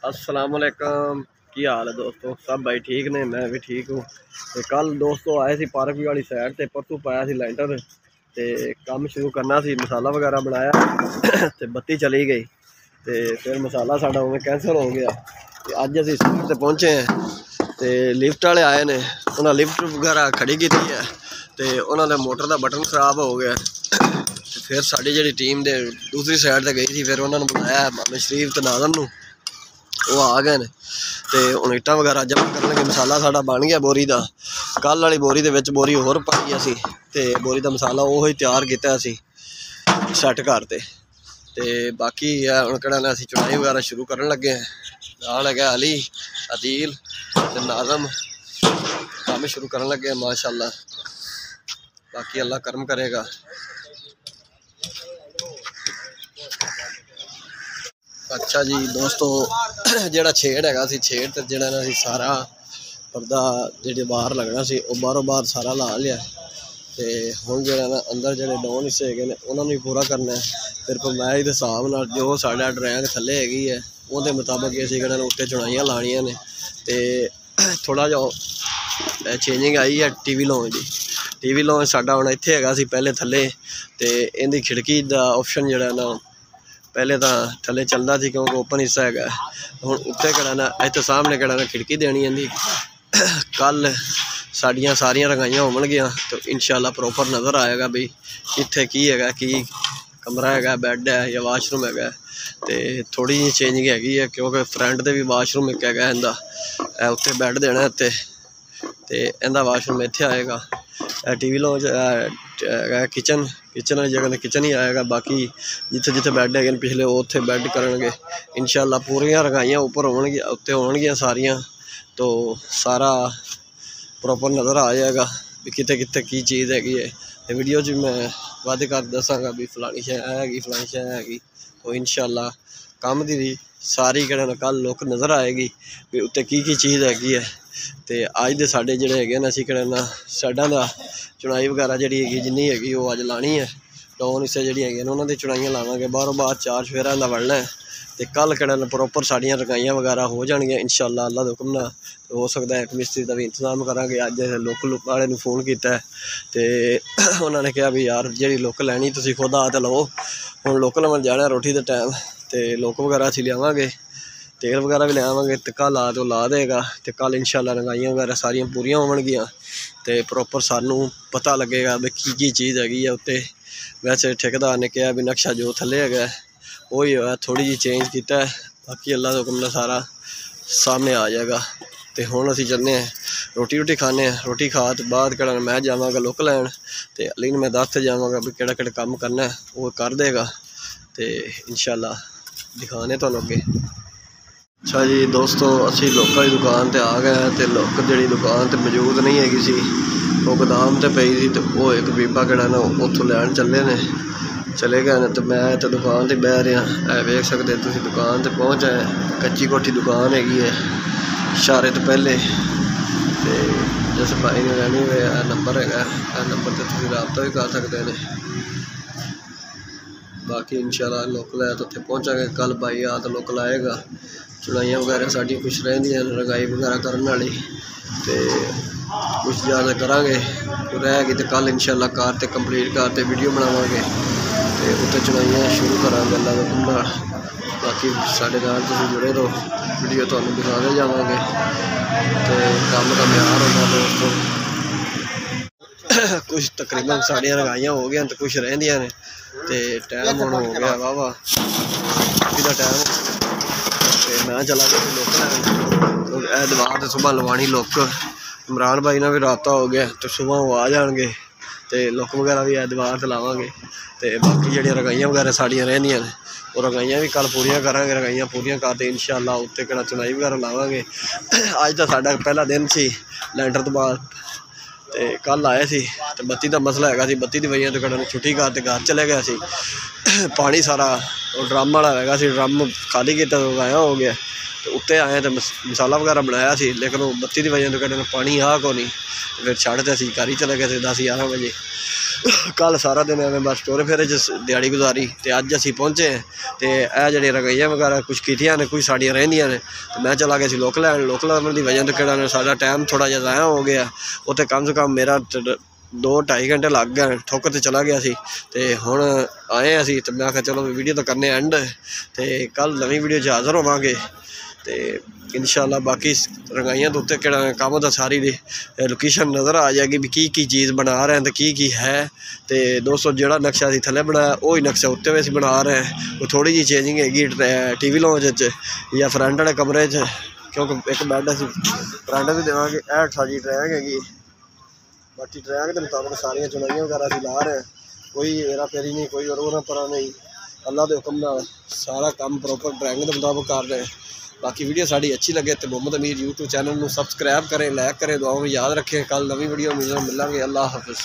अस्सलाम वालेकुम, की हाल है दोस्तों? सब भाई ठीक ने, मैं भी ठीक हूँ। तो कल दोस्तों आए सी पार्क वाली साइड ते, परसों पाया सी लैंटर ते काम शुरू करना सी, मसाला वगैरह बनाया ते बत्ती चली गई ते फिर मसाला साडा उवें कैंसल हो गया। ते अज असीं साइड ते पहुंचे हैं ते लिफ्ट वाले आए ने, उन्हें लिफ्ट वगैरह खड़ी की है ते उन्होंने मोटर का बटन खराब हो गया। फिर साड़ी जी टीम दे दूसरी साइड ते गई थी, फिर उन्होंने बुलाया मामे शरीफ ते नाज़म नूं, वो आ गए तो हुण इट्टां वगैरह जमा करन लगे। मसाला साडा बन गया बोरी का, कल वाली बोरी दे विच बोरी होर पाई असीं ते बोरी का मसाला उही तैयार किया असीं सैट करते ते बाकी है हुण किहड़ा ने असीं चुनाई वगैरह शुरू करन लगे हैं। नाल है अली अदील ते नाज़म, काम शुरू करन लगे माशाअल्लाह, बाकी अल्लाह करम करेगा। अच्छा जी दोस्तों, जेड़ा छेड़ है छेड़ तो जेड़ा ना सारा पर्दा जो बाहर लगना सी वो बारों बाहर सारा ला लिया तो हुण जेड़ा ना अंदर जेडे डाउन हिस्से है उन्होंने भी पूरा करना है। फिर पैमाइश के हिसाब नाल जो साडा ड्रैंग थल्ले हैगी है उहदे मुताबिक असीं किहड़ा उत्ते चुनाइयां लाणियां ने ते थोड़ा जिहा चेंजिंग आई है टीवी लॉन्च की। टीवी लॉन्च साडा हुण इत्थे हैगा सी पहले थल्ले ते इहदी खिड़की दा ऑप्शन जेड़ा ना पहले तो थले चलता थी क्योंकि ओपन हिस्सा है, हुण उत्ते कड़ा ना इत्थे सामने कड़ा ना खिड़की देनी इहदी। कल साड़ियाँ सारियां रंगाइयां होवणगियां तो इंशाअल्लाह प्रॉपर नज़र आएगा भी कित्थे की हैगा, की कमरा है, बैड है या वाशरूम है। तो थोड़ी जी चेंजिंग हैगी है क्योंकि फ्रंट दे भी वाशरूम एक है इंदा, उत्थे बैड देना इत्ते ते इंदा वाशरूम इत्थे आएगा। टीवी लॉन्च किचन वाली जगह किचन ही आएगा, बाकी जिथे जिथे बैड है पिछले उत्थे बैड करनगे इंशाअल्लाह। पूरियां रंगाइयां उपर होणगियां उत्ते होणगियां सारियां, तो सारा प्रॉपर नज़र आ जाएगा भी किते किते की चीज़ हैगी है। तो वीडियो च मैं वध कर दसांगा भी फलानी शै हैगी फलानी शै हैगी, तो इंशाअल्लाह काम दी सारी कल लुक नज़र आएगी भी उत्ते की चीज़ हैगी है। तो अज दे साडे जिहड़े हैगे ना असीं कहना साइडां दा चुनाई वगैरह जिहड़ी हैगी जिन्नी हैगी वो अज लानी है। डाउन हिस्से जिहड़ी हैगी उन्हां दी चुनाइयां लावांगे, बाहरों बाहर चार चफेरा दा वड़ना है तो कल कहना प्रॉपर साड़ियां रंगाइयां वगैरह हो जाएगियां इंशाअल्लाह अल्लाह दे हुक्म नाल। हो सकता है एक मिस्त्री का भी इंतजाम करांगे। अज लोकल वाले नूं फोन किया तो उन्होंने कहा भी यार जी लुक लैनी तुसीं खुद आ तो लो, हुण लुक लवन जाना रोटी के टाइम तो लुक वगैरह असीं लियावांगे, तेल वगैरह भी ले आवांगे तो कल आ तो ला देगा। तो कल इंशाअल्लाह रंगाइयां वगैरह सारियां पूरियां होवणगियां तो प्रॉपर सानू पता लगेगा भी की चीज़ हैगी है उत्ते। वैसे ठेकेदार ने कहा भी नक्शा जो थल्ले है वही है, थोड़ी जी चेंज किया है, बाकी अल्लाह के हुक्म नाल सारा सामने आ जाएगा। तो हुण असीं चलने रोटी खाने, रोटी खा तो बाद कहना मैं जावांगा लुक लैन तो अली ने मैं दस जावांगा भी केड़ा केड़ा काम करना है वो कर देगा तो इंशाअल्लाह दिखाने तुहानूं अगे। अच्छा जी दोस्तों, असी लुक वाली दुकान पर आ गए तो लुक जी दुकान तो मौजूद नहीं हैगी सी, वो गोदाम से पई थी तो वो एक बीबा कहड़ा ना उत्थों लैन चले गए ने। तो मैं तो दुकान पर बह रहा है, वेख सकते तुसीं दुकान पर पहुँच आए। कच्ची कोठी दुकान हैगी है इशारे तो पहले, तो जिस भाई ने लैनी हुए नंबर है नंबर पर तुसीं राबता भी कर सकते हैं। बाकी इंशाअल्लाह लुक लाया तो उत्थे पहुँचांगे, कल भाई आ तो लुक लाएगा। चुनाइयां वगैरह साड़ी कुछ रहिंदियां रंगाई वगैरह करने वाली तो कुछ ज़्यादा करांगे, रहेगी तो कल इंशाअल्लाह कार ते कंप्लीट कार ते वीडियो बनावांगे तो उत्ते चुनाइयां शुरू करांगे अल्लाह दे हुक्म नाल। बाकी साडे नाल तुसीं जुड़े रहो, वीडियो तुहानूं दिखाते जावांगे तो काम का म्यार होंदा दोस्तों। कुछ तकरीबन साड़ियां रंगाइयां हो गई तो कुछ रहिंदियां ने तो टाइम हुण हो गया वाह का टाइम तो मैं चला गया लुक लैन। तो दीवार तो सुबह लवानी लुक, इमरान भाई ने भी राबता हो गया तो सुबह वो आ जाएंगे तो लुक वगैरह भी दीवार से लावांगे। तो बाकी जी रंगाइयां वगैरह साड़ियां रहिंदियां ने वो रंगाइयां भी कल पूरियां करांगे, रंगाइयां पूरियां करते इंशाअल्लाह उत्ते कहना चुनाई वगैरह लावांगे। अज तो साडा पहला दिन सी लैंटर तो बाद, तो कल आए सी तो बत्ती का मसला है, बत्ती की वजह तो कहना छुट्टी कर घर चले गए सी। पानी सारा ड्रम वाला है, ड्रम खाली किया तो गाया हो गया तो उत्ते आए तो मसाला वगैरह बनाया सी, लेकिन वो बत्ती की वजह तो कहना पानी आ को नहीं, फिर छड़ तो असीं घर ही चले गए थे 10-11 बजे। ਕੱਲ ਸਾਰਾ ਦਿਨ ਐਵੇਂ ਬਸ ਟੋਰੇ ਫੇਰੇ 'ਚ ਦਿਹਾੜੀ ਗੁਜ਼ਾਰੀ ਤੇ ਅੱਜ ਅਸੀਂ ਪਹੁੰਚੇ ਤੇ ਇਹ ਜਿਹੜੇ ਰਗਈਆਂ ਵਗੈਰਾ ਕੁਛ ਕੀਤੀਆਂ ਨੇ, ਕੁਝ ਸਾਡੀਆਂ ਰਹਿੰਦੀਆਂ ਨੇ ਤੇ ਮੈਂ ਚਲਾ ਗਿਆ ਸੀ ਲੋਕ ਲੈਣ। ਲੋਕ ਲੈਣ ਦੀ ਵਜ੍ਹਾ ਤੋਂ ਕਿਹੜਾ ਨੇ ਸਾਡਾ ਟਾਈਮ ਥੋੜ੍ਹਾ ਜਿਹਾ ਜ਼ਾਇਆ ਹੋ ਗਿਆ। ਉੱਥੇ ਕਮ ਸੇ ਕਮ ਮੇਰਾ 2-2.5 ਘੰਟੇ ਲੱਗ ਗਏ, ਠੁੱਕ ਤੇ ਚਲਾ ਗਿਆ ਸੀ ਤੇ ਹੁਣ ਆਏ ਅਸੀਂ ਤੇ ਮੈਂ ਕਿਹਾ ਚਲੋ ਵੀਡੀਓ ਤਾਂ ਕਰਨੇ ਐਂਡ ਤੇ ਕੱਲ ਨਵੀਂ ਵੀਡੀਓ 'ਚ ਹਾਜ਼ਰ ਹੋਵਾਂਗੇ ਤੇ इंशाअल्लाह। बाकी रंगाइयां तो उत्ते केड़ा काम होता सारी दी लोकेशन नज़र आ जाएगी भी की चीज़ बना रहे हैं तो की है। तो दोस्तों जोड़ा नक्शा असी थले बनाया वही नक्शा उत्ते भी असी बना रहे हैं। वो थोड़ी जी चेंजिंग हैगी TV लॉन्च या फ्रंट वाले कमरे क्योंकि एक बैड असी फ्रंट भी देवांगे। साड़ी ट्रैक हैगी, बाकी ट्रैक के मुताबिक सारिया चुनाइयां वगैरह असी ला रहे हैं। कोई हेरा फेरी नहीं, कोई और परा नहीं, अल्लाह के हुक्म नाल सारा काम प्रॉपर ड्राइंग के मुताबिक कर रहे हैं। बाकी वीडियो साड़ी अच्छी लगे तो मोहम्मद अमीर यूट्यूब चैनल में सबसक्राइब करें, लाइक करें, दुआओं में याद रखें। कल नवी वीडियो मिलेंगे। अल्लाह हाफिज़।